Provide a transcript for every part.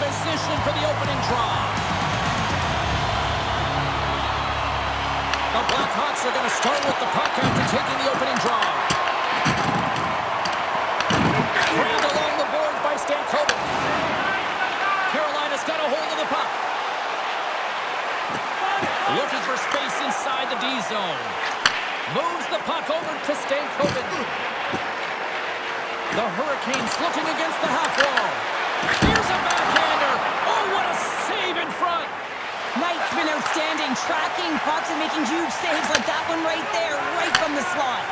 position for the opening draw. The Blackhawks are going to start with the puck after taking the opening draw. Grabbed along the boards by Stankoven. Carolina's got a hold of the puck. Looking for space inside the D zone. Moves the puck over to Stankoven. The Hurricanes looking against the half wall. Here's a backhander. Oh, what a save in front. Knight's been outstanding, tracking pucks and making huge saves like that one right there, right from the slot.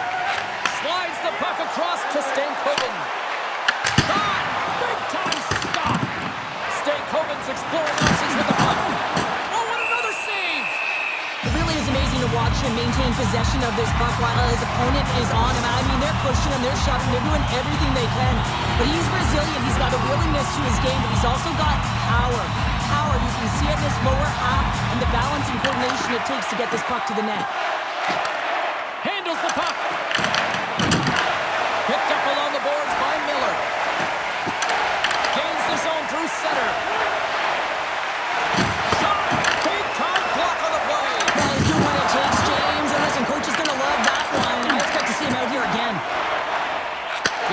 Slides the puck across to Stankoven. Shot! Big time stop! Stankoven's exploring options with the puck. Oh, what another save! It really is amazing to watch him maintain possession of this puck while his opponent is on him. I mean, they're pushing him, they're shoving, they're doing everything they can. But he's resilient, he's got a willingness to his game, but he's also got power. Power, you can see it in this lower half and the balance and coordination it takes to get this puck to the net. Handles the puck. Picked up along the boards by Miller. Gains the zone through center. Shot! Big time block on the play. Well, he's doing what it takes, James. And listen, coach is going to love that one. And I expect to see him out here again.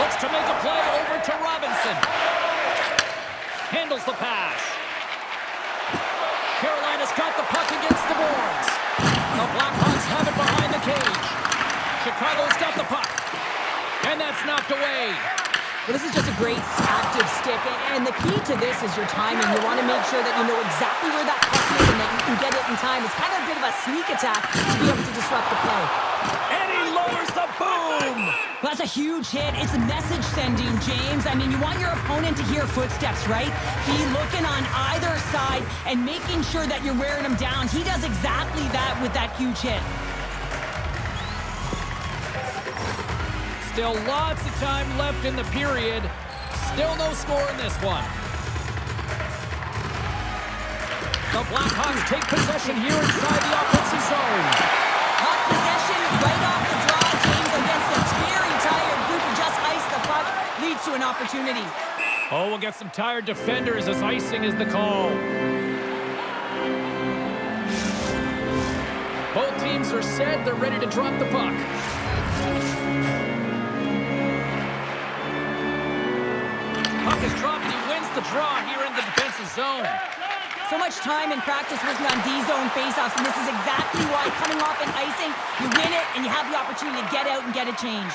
Looks to make a play over to Robinson. Handles the pass. Carolina's got the puck against the boards. The Blackhawks have it behind the cage. Chicago's got the puck. And that's knocked away. Well, this is just a great active stick. And the key to this is your timing. You want to make sure that you know exactly where that puck is and that you can get it in time. It's kind of a bit of a sneak attack to be able to disrupt the play. And he lowers the boom. Well, that's a huge hit. It's a message sending, James. I mean, you want your opponent to hear footsteps, right? Be looking on either side and making sure that you're wearing him down. He does exactly that with that huge hit. Still lots of time left in the period. Still no score in this one. The Blackhawks take possession here inside the offensive zone. Hot possession right off the draw, James, against a very tired group who just iced the puck. Leads to an opportunity. Oh, we'll get some tired defenders as icing is the call. Both teams are set. They're ready to drop the puck. Puck is dropped and he wins the draw here in the defensive zone. So much time in practice working on D-zone faceoffs, and this is exactly why coming off an icing, you win it and you have the opportunity to get out and get a change.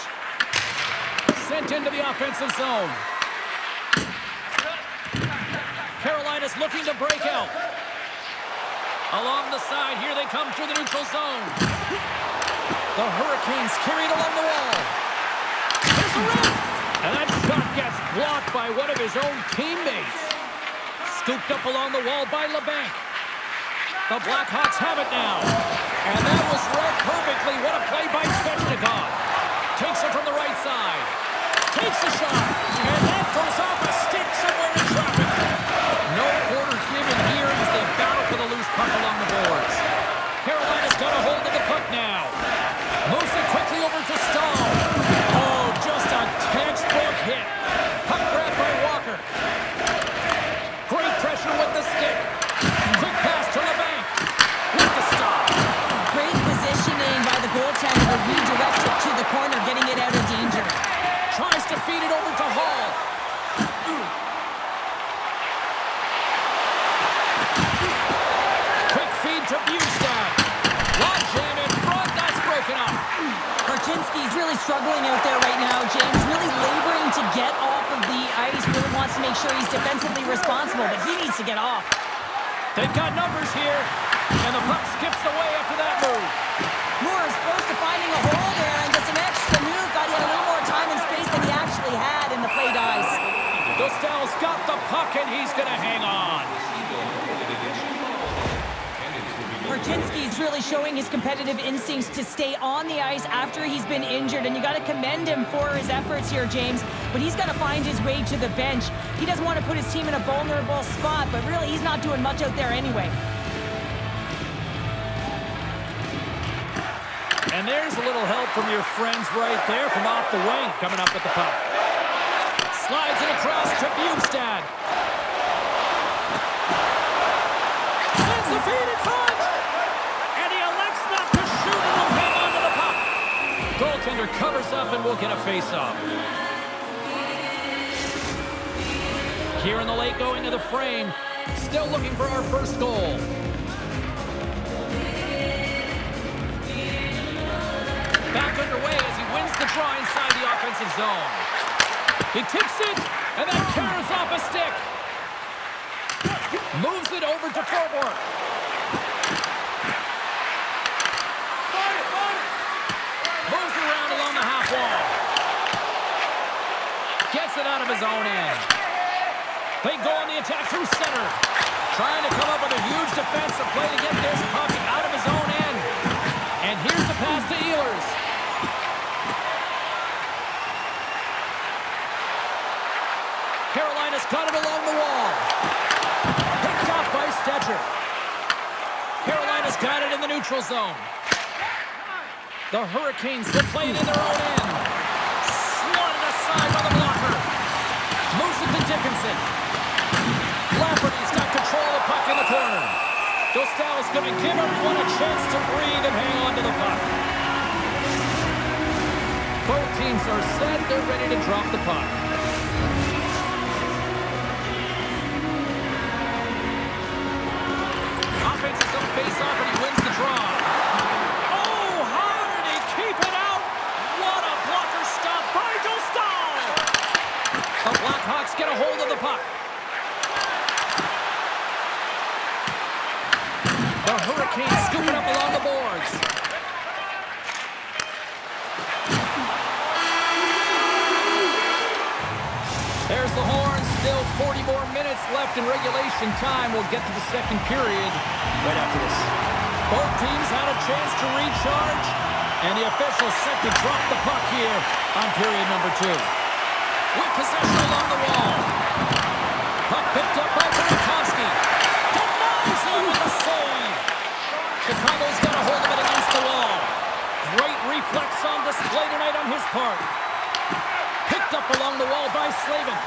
Sent into the offensive zone. Carolina's looking to break out. Along the side, here they come through the neutral zone. The Hurricanes carried along the wall. There's a rip! And that shot gets blocked by one of his own teammates. Scooped up along the wall by LeBanc. The Blackhawks have it now. And that was read perfectly. What a play by Svechnikov. Takes it from the right side. Takes the shot. And that goes off a stick somewhere in traffic. No quarter given here as they battle for the loose puck along the boards. Carolina's got a hold of the puck now. Moves it quickly over to Stahl. Oh, just a textbook hit. Puck grab by Walker. Great pressure with the stick. Quick pass to LeBanc. With the stop. Great positioning by the goaltender to redirect it to the corner, getting it out of danger. Tries to feed it over to Hall. Quick feed to Bustad. Log jam in front. That's broken up. Martinski's really struggling out there right now, James. Really laboring to get off of the ice. Really wants to make sure he's defensively responsible, but he needs to get off. They've got numbers here, and the puck skips away after that move. Moore is close to finding a hole there, and gets an extra move. Got he had a little more time and space than he actually had, and the play dies. Dostal's got the puck, and he's going to hang on. Martinski's really showing his competitive instincts to stay on the ice after he's been injured, and you got to commend him for his efforts here, James. But he's got to find his way to the bench. He doesn't want to put his team in a vulnerable spot, but really he's not doing much out there anyway. And there's a little help from your friends right there from off the wing, coming up with the puck. Slides it across to Bustad. defender covers up and we'll get a face-off. Here in the late going of the frame, still looking for our first goal. Back underway as he wins the draw inside the offensive zone. He tips it, and that carries off a stick. Moves it over to forward. Moves it around along the half wall. Gets it out of his own end. They go on the attack through center. Trying to come up with a huge defensive play to get this puck out of his own end. And here's the pass to Ehlers. Carolina's got it along the wall. Picked off by Stetcher. Carolina's got it in the neutral zone. The Hurricanes still playing in their own end. Swatted aside by the blocker. Moves it to Dickinson. Lafferty's got control of the puck in the corner. Dostal's going to give everyone a chance to breathe and hang on to the puck. Both teams are set. They're ready to drop the puck. Offensive zone face-off, and he wins the draw. Oh, how did he keep it out? What a blocker stop by Dostal! The Blackhawks get a hold of the puck. The Hurricanes scoop it up along the boards. There's the horn. Still 40 more minutes left in regulation time. We'll get to the second period right after this. Both teams had a chance to recharge, and the officials set to drop the puck here on period number 2. With possession along the wall. Puck picked up by Burakovsky. Denies him with a save. Chicago's got a hold of it against the wall. Great reflex on display tonight on his part. Picked up along the wall by Slavin.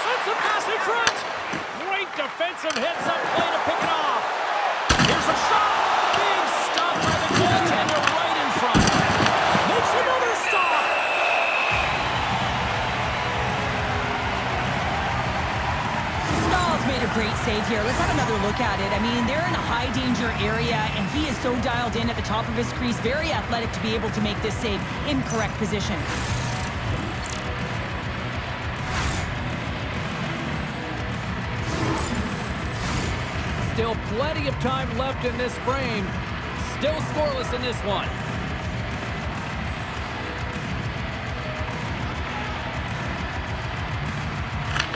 Sends a pass in front. Great defensive heads-up play to pick it off. Here's a shot. Big stop by the goaltender right in front. Makes another stop. Staal's made a great save here. Let's have another look at it. I mean, they're in a high-danger area, and he is so dialed in at the top of his crease. Very athletic to be able to make this save in correct position. Still plenty of time left in this frame. Still scoreless in this one.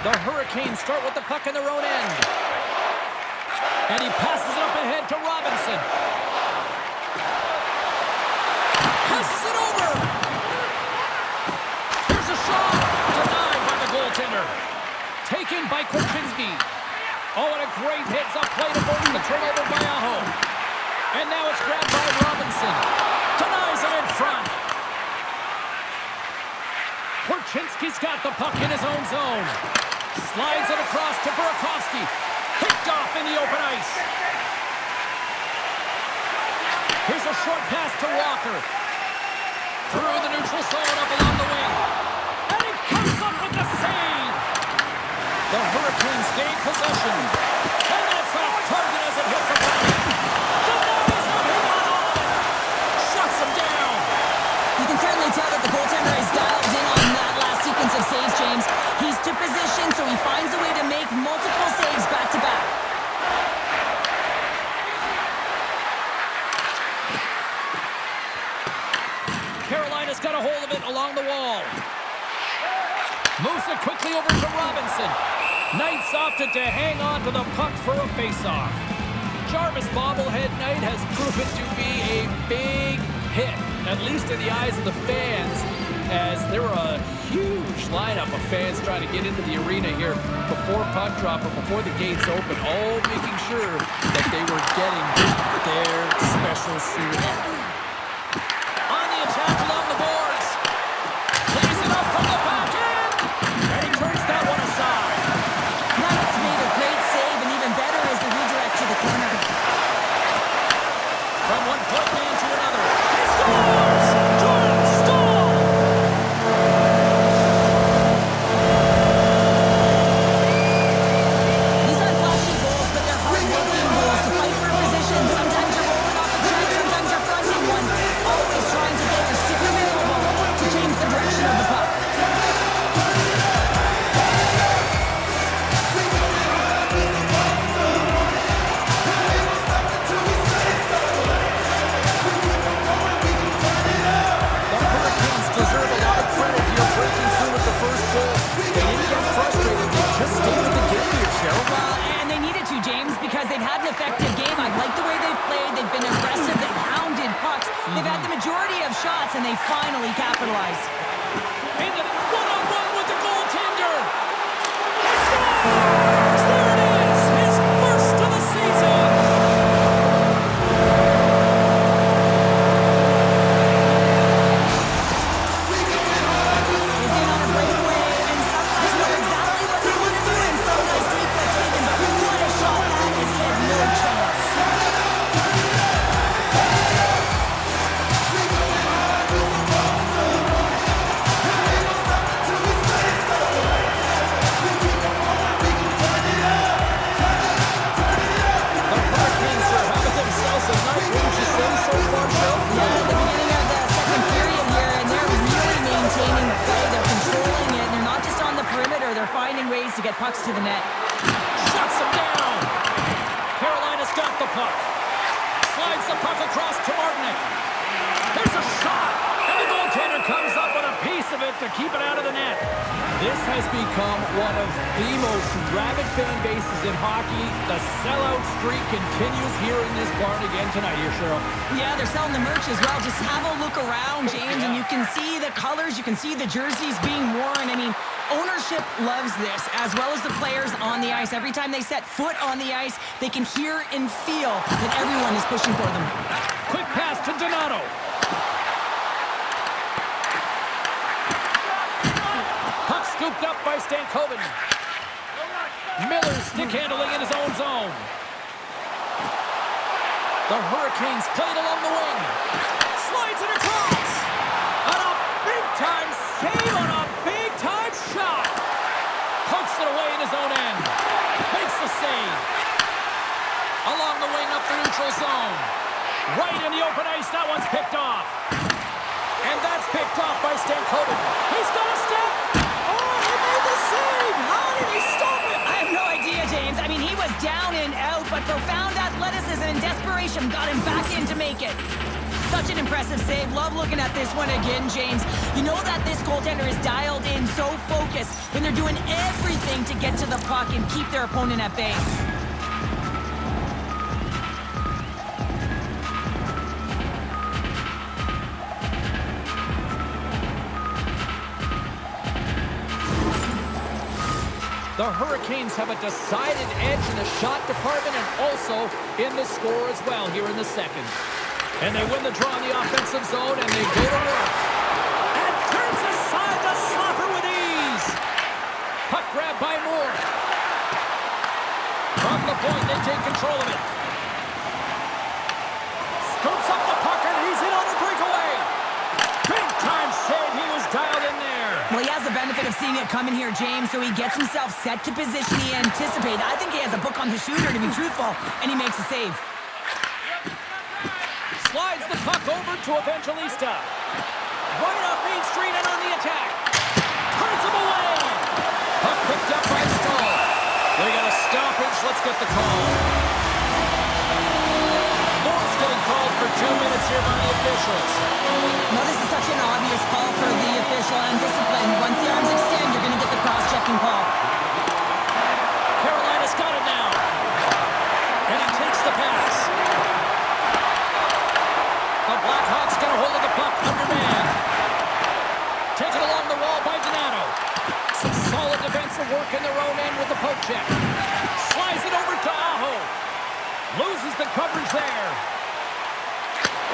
The Hurricanes start with the puck in their own end. And he passes it up ahead to Robinson. Passes it over. Here's a shot. Denied by the goaltender. Taken by Korchinski. Oh, and a great heads-up play to force the turnover by Aho. And now it's grabbed by Robinson. Denies it in front. Korchinski's got the puck in his own zone. Slides it across to Burakovsky. Picked off in the open ice. Here's a short pass to Walker. Through the neutral zone up along the wing. And he comes up with the save. The Hurricanes gain possession. And that's off target as it hits a body. Denies him. He got all of it. Shuts him down. You can certainly tell that the goaltender is dialed in on that last sequence of saves, James. He's to position, so he finds a way to make multiple saves back-to-back. Carolina's got a hold of it along the wall. Moves it quickly over to Robinson. Knight's opted to hang on to the puck for a face-off. Jarvis bobblehead night has proven to be a big hit, at least in the eyes of the fans, as there were a huge lineup of fans trying to get into the arena here before puck drop or before the gates open, all making sure that they were getting their special seat. On the attack along the boards. Plays it up from the back end. And he turns that one aside. Knight's made a great save, and even better is the redirect to the corner. From one point man to another. He scores! had an effective game. I like the way they've played. They've been aggressive. They've hounded pucks. They've had the majority of shots, and they finally capitalized. Into the one-on-one with the goaltender. He scores! There it is! His first of the season! He's in on a breakaway, and some guys know exactly what they want to do, and some guys take what's given. But what a shot that is! He had no chance. The Hurricanes are having themselves a night, wouldn't you say, so far, Shell? Yeah, at the beginning of the second period here, and they're really maintaining the play. They're controlling it. They're not just on the perimeter. They're finding ways to get pucks to the net. Shuts him down. Carolina's got the puck. Slides the puck across to Martinick. There's a shot. And the goaltender comes up with a piece of it to keep it out of the net. This has become one of the most rabid fan bases in hockey. The sellout streak continues here in this barn again tonight here, Cheryl. Yeah, they're selling the merch as well. Just have a look around, James, and you can see the colors. You can see the jerseys being worn. I mean, ownership loves this, as well as the players on the ice. Every time they set foot on the ice, they can hear and feel that everyone is pushing for them. Quick pass to Donato. Puck scooped up by Stankoven. Miller stick handling in his own zone. The Hurricanes played along the wing. Slides it across. On a big-time save on a big-time shot. Pokes it away in his own end. Makes the save. Along the wing up the neutral zone. Right in the open ice. That one's picked off. And that's picked off by Stankoven. He's got a step. Oh, he made the save. How did he stop it? I have no idea, James. I mean, he was down and out, but profound athleticism and desperation got him back in to make it. Such an impressive save. Love looking at this one again, James. You know that this goaltender is dialed in, so focused, when they're doing everything to get to the puck and keep their opponent at bay. The Hurricanes have a decided edge in the shot department and also in the score as well here in the second. And they win the draw in the offensive zone, and they go to work. And turns aside the slapper with ease. Puck grab by Moore. From the point, they take control of it. Scoops up the puck, and he's in on the breakaway. Big time save. He was dialed in there. Well, he has the benefit of seeing it coming here, James, so he gets himself set to position he anticipated. I think he has a book on the shooter, to be truthful, and he makes a save. Slides the puck over to Evangelista. Right up Main Street and on the attack. Turns him away. Puck picked up by Stahl. They got a stoppage. Let's get the call. Moore's getting called for 2 minutes here by the officials. No, this is such an obvious call for the official and discipline. Once the arms extend, you're going to get the cross-checking call. Carolina's got it now. And he takes the pass. The Blackhawks get a hold of the puck underman. Taken along the wall by Donato. Some solid defensive work in their own end with the poke check. Slides it over to Aho. Loses the coverage there.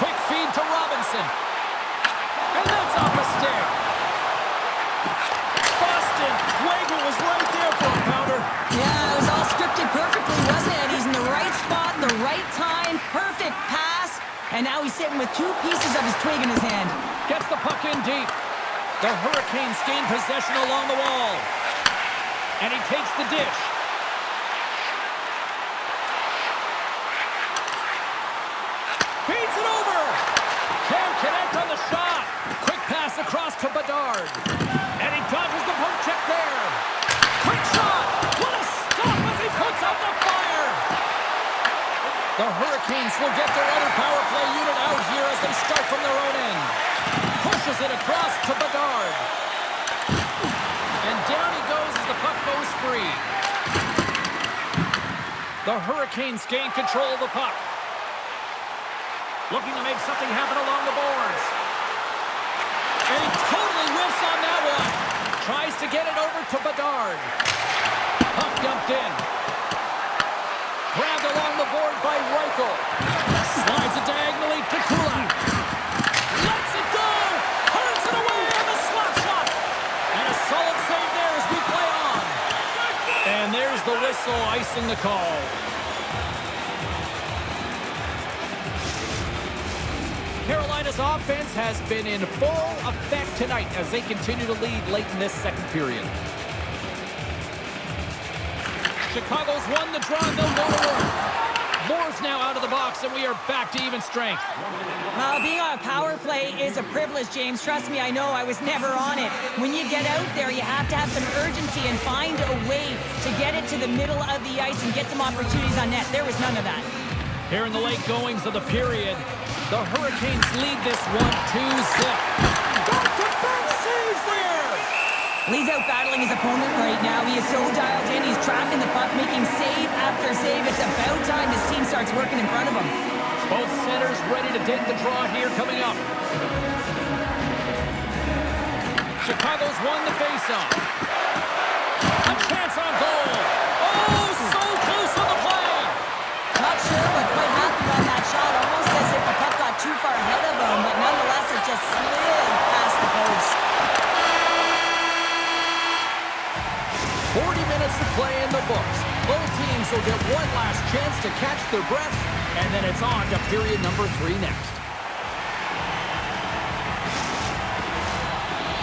Quick feed to Robinson. And that's off a stick. Boston. Wager was right there for a pounder. Yeah, it was all scripted perfectly, wasn't it? He's in the right spot, the right time, perfect pass. And now he's sitting with 2 pieces of his twig in his hand. Gets the puck in deep. The Hurricanes gain possession along the wall. And he takes the dish. Feeds it over. Can't connect on the shot. Quick pass across to Bedard. And he dodges the poke check there. Quick shot. What a stop as he puts out the fire. The Hurricanes will get their other power play unit out here as they start from their own end. Pushes it across to Bedard. And down he goes as the puck goes free. The Hurricanes gain control of the puck. Looking to make something happen along the boards. And he totally whiffs on that one. Tries to get it over to Bedard. Puck dumped in. Grabbed along the board by Reichel. Slides it diagonally to Kulak. Lets it go. Turns it away on the slap shot. And a solid save there as we play on. And there's the whistle icing the call. Carolina's offense has been in full effect tonight as they continue to lead late in this second period. Chicago's won the draw and they'll go to work. Moore's now out of the box and we are back to even strength. Well, being on a power play is a privilege, James. Trust me, I know. I was never on it. When you get out there, you have to have some urgency and find a way to get it to the middle of the ice and get some opportunities on net. There was none of that. Here in the late goings of the period, the Hurricanes lead this 1-2-zip. Back-to-back saves there! Lee's out battling his opponent right now. He is so dialed in. He's tracking the puck, making save after save. It's about time his team starts working in front of him. Both centers ready to take the draw here coming up. Chicago's won the faceoff. A chance on goal. Oh, so close on the play. Not sure what quite happened on that shot. Almost as if the puck got too far ahead of him, but nonetheless it just slid past the post. 40 minutes to play in the books. Both teams will get one last chance to catch their breath, and then it's on to period number 3 next.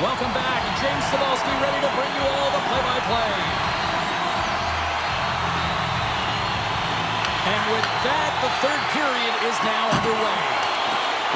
Welcome back. James Cybulski ready to bring you all the play-by-play. And with that, the third period is now underway.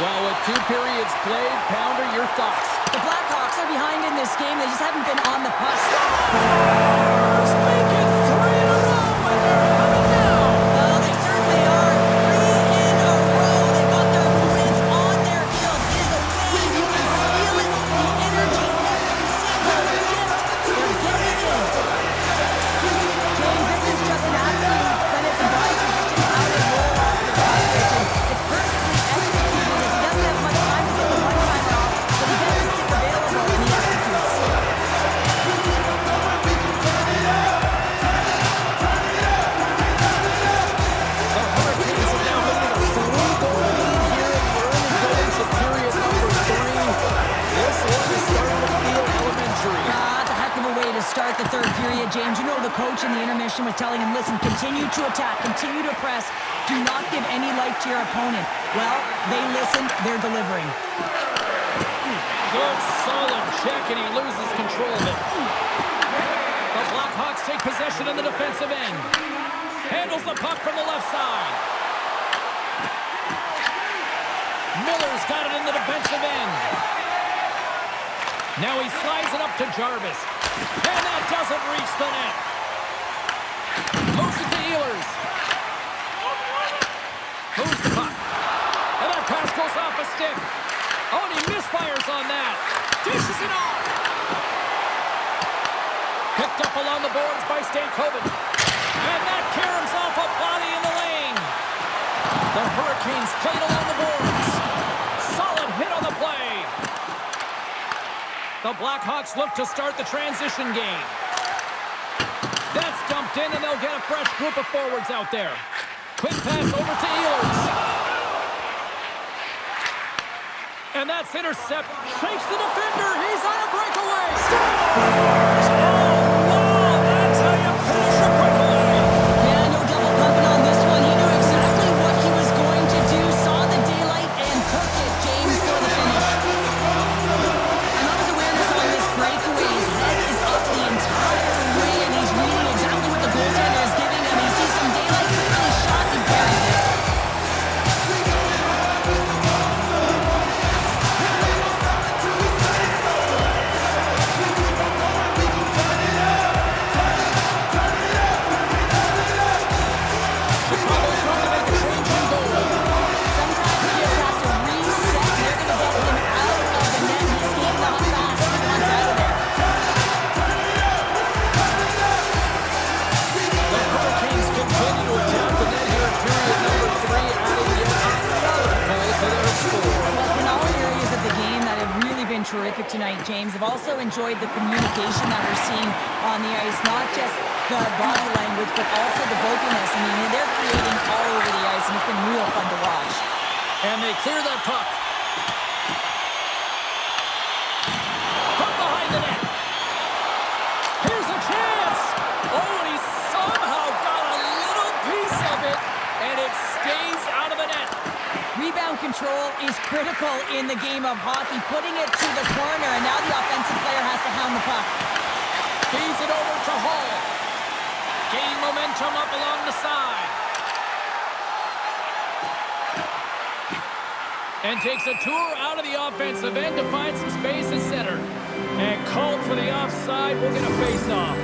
Well, with 2 periods played, Pounder, your thoughts? The Blackhawks are behind in this game. They just haven't been on the puck. Stars make it 3 in a row, and they're coming down. Well, they certainly are. 3 in a row. They've got their wins on their heels. It is a wave. You can feel it. The energy, every single shift. They're getting in. James, this is just an absolute Bennett and Bryce position how they roll off the competition. It's perfectly executed as he doesn't have much time to get the one-timer off, but he gets his stick available and he executes. The Hurricanes have now moved a 3-goal lead here in the early goings of period number 3. This one is starting to feel elementary. That's a heck of a way to start the third period, James. You know the coach in the intermission was telling him, listen, continue to attack, continue to press. Do not give any life to your opponent. Well, they listened, they're delivering. Good, solid check, and he loses control of it. The Blackhawks take possession in the defensive end. Handles the puck from the left side. Miller's got it in the defensive end. Now he slides it up to Jarvis. And that doesn't reach the net. Moves it to Ehlers. Moves the puck. And that pass goes off a stick. Oh, and he misfires on that. Dishes it off. Picked up along the boards by Stankoven. And that caroms off a body in the lane. The Hurricanes played along the boards. Solid hit on the play. The Blackhawks look to start the transition game. That's dumped in, and they'll get a fresh group of forwards out there. Quick pass over to Ehlers. And that's intercept. Shakes the defender. He's on a breakaway. Scores! Oh, wow! That's how you finish a breakaway. Yeah, no double pumping on this one. He knew exactly what he was going to do, saw the daylight, and cooked it, James, for the finish. I love his awareness on this breakaway. His head is up the entire way, and he's reading exactly what the goaltender is giving him. He sees some daylight, quickly shot, and carries it. tonight, James. I've also enjoyed the communication that we're seeing on the ice, not just the body language, but also the vocalness. I mean, they're creating all over the ice, and it's been real fun to watch. And they clear that puck. From behind the net. Here's a chance. Oh, and he somehow got a little piece of it, and it stays out of the net. Rebound control is critical in the game of hockey, putting it to the corner, and now the offensive player has to hound the puck. Feeds it over to Hall. Gaining momentum up along the side. And takes a tour out of the offensive end to find some space at center. And called for the offside. We'll get a face-off.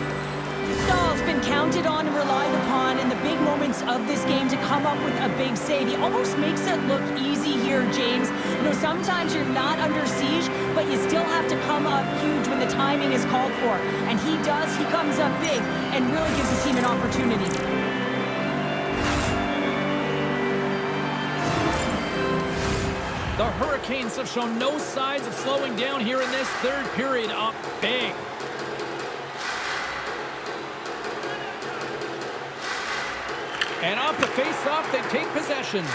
Stahl's been counted on and relied upon in the big moments of this game to come up with a big save. He almost makes it look easy here, James. You know, sometimes you're not under siege, but you still have to come up huge when the timing is called for. And he does. He comes up big and really gives the team an opportunity. The Hurricanes have shown no signs of slowing down here in this third period, up big. And off the face-off, they take possession.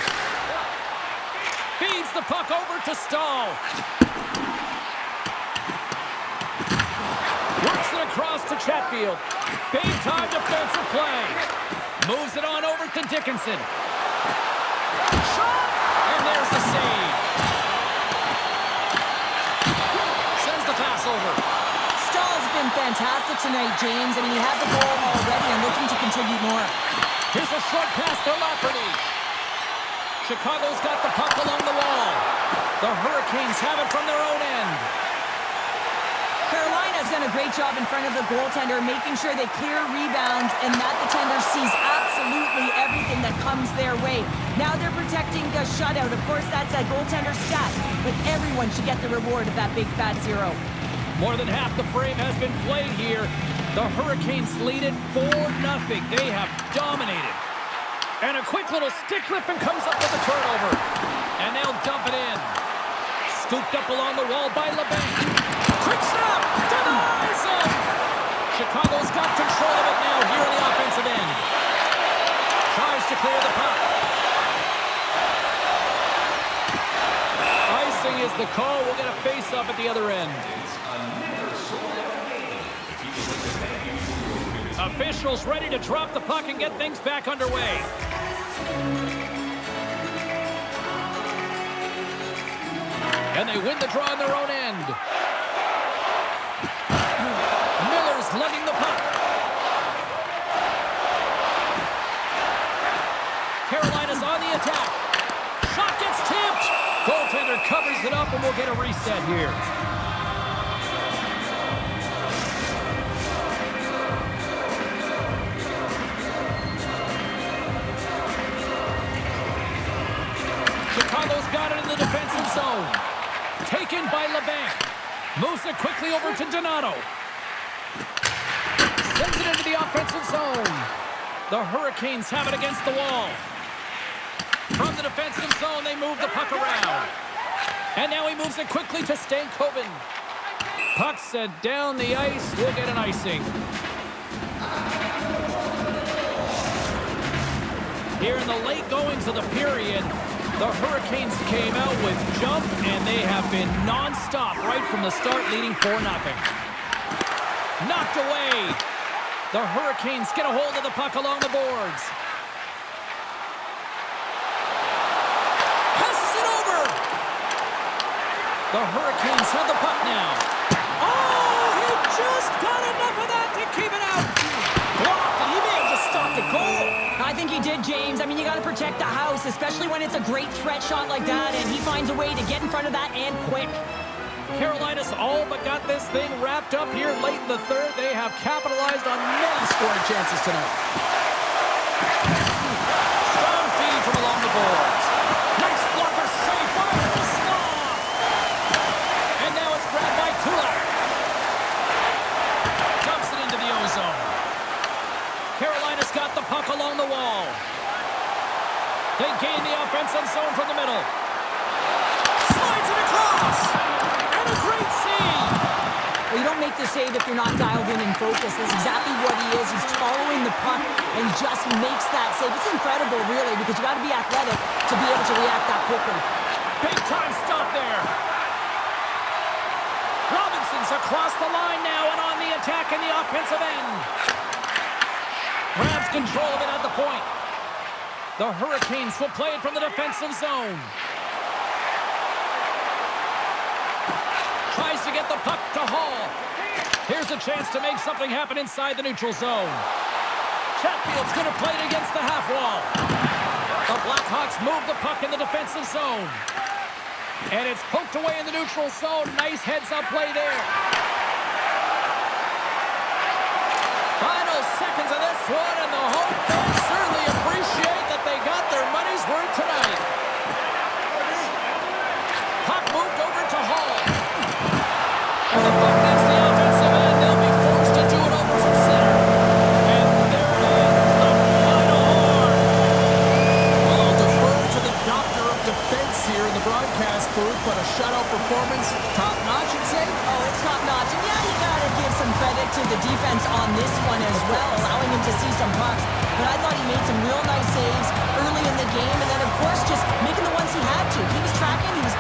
Feeds the puck over to Stahl. Works it across to Chatfield. Big-time defensive play. Moves it on over to Dickinson. Shot! And there's the save. Sends the pass over. Stahl's been fantastic tonight, James. I mean, he has a goal already and looking to contribute more. Here's a short pass to Lafferty. Chicago's got the puck along the wall. The Hurricanes have it from their own end. Carolina's done a great job in front of the goaltender, making sure they clear rebounds and that the tender sees absolutely everything that comes their way. Now they're protecting the shutout. Of course, that's a goaltender stat, but everyone should get the reward of that big fat zero. More than half the frame has been played here. The Hurricanes lead it 4-0. They have dominated. And a quick little stick lift and comes up with a turnover. And they'll dump it in. Scooped up along the wall by LeBanc. Quick snap! Denies him! Chicago's got control of it now here on the offensive end. Tries to clear the puck. Icing is the call. We'll get a face-up at the other end. Officials ready to drop the puck and get things back underway. And they win the draw on their own end. Miller's lugging the puck. Carolina's on the attack. Shot gets tipped. Goaltender covers it up, and we'll get a reset here. Chicago's got it in the defensive zone. Taken by LeBanc. Moves it quickly over to Donato. Sends it into the offensive zone. The Hurricanes have it against the wall. From the defensive zone, they move the puck around. And now he moves it quickly to Stankoven. Puck sent down the ice. We'll get an icing. Here in the late goings of the period, the Hurricanes came out with jump, and they have been non-stop right from the start, leading 4-0. Knocked away. The Hurricanes get a hold of the puck along the boards. Passes it over. The Hurricanes have the puck now. Oh, he just got enough of that to keep it out. Blocked, and he may have just stopped a goal. I think he did, James. I mean, you got to protect the house, especially when it's a great threat shot like that, and he finds a way to get in front of that and quick. Carolina's all but got this thing wrapped up here late in the third. They have capitalized on many scoring chances tonight. Strong feed from along the boards. Nice blocker save by Slav. And now it's grabbed by Kulak. Dumps it into the ozone. Carolina's got the puck along the wall. They gain the offensive zone from the middle. Slides it across. And a great save. if you're not dialed in and focused. That's exactly what he is. He's following the puck and just makes that save. It's incredible, really, because you got to be athletic to be able to react that quickly. Big time stop there. Robinson's across the line now and on the attack in the offensive end. Grabs control of it at the point. The Hurricanes will play it from the defensive zone. Tries to get the puck to Hall. Here's a chance to make something happen inside the neutral zone. Chatfield's going to play it against the half wall. The Blackhawks move the puck in the defensive zone. And it's poked away in the neutral zone. Nice heads-up play there. Final seconds of this one, and the home fans certainly appreciate that they got their money's worth tonight. Puck moved over to Hall. And the puck hits the offensive end. They'll be forced to do it over from center. And there it is, the final horn. Well, I'll defer to the doctor of defense here in the broadcast booth, but a shutout performance, top-notch, you'd say? Oh, it's top-notch. And yeah, you got to give some credit to the defense on this one as well, allowing him to see some pucks. But I thought he made some real nice saves early in the game, and then, of course, just making the ones he had to. He was tracking, he was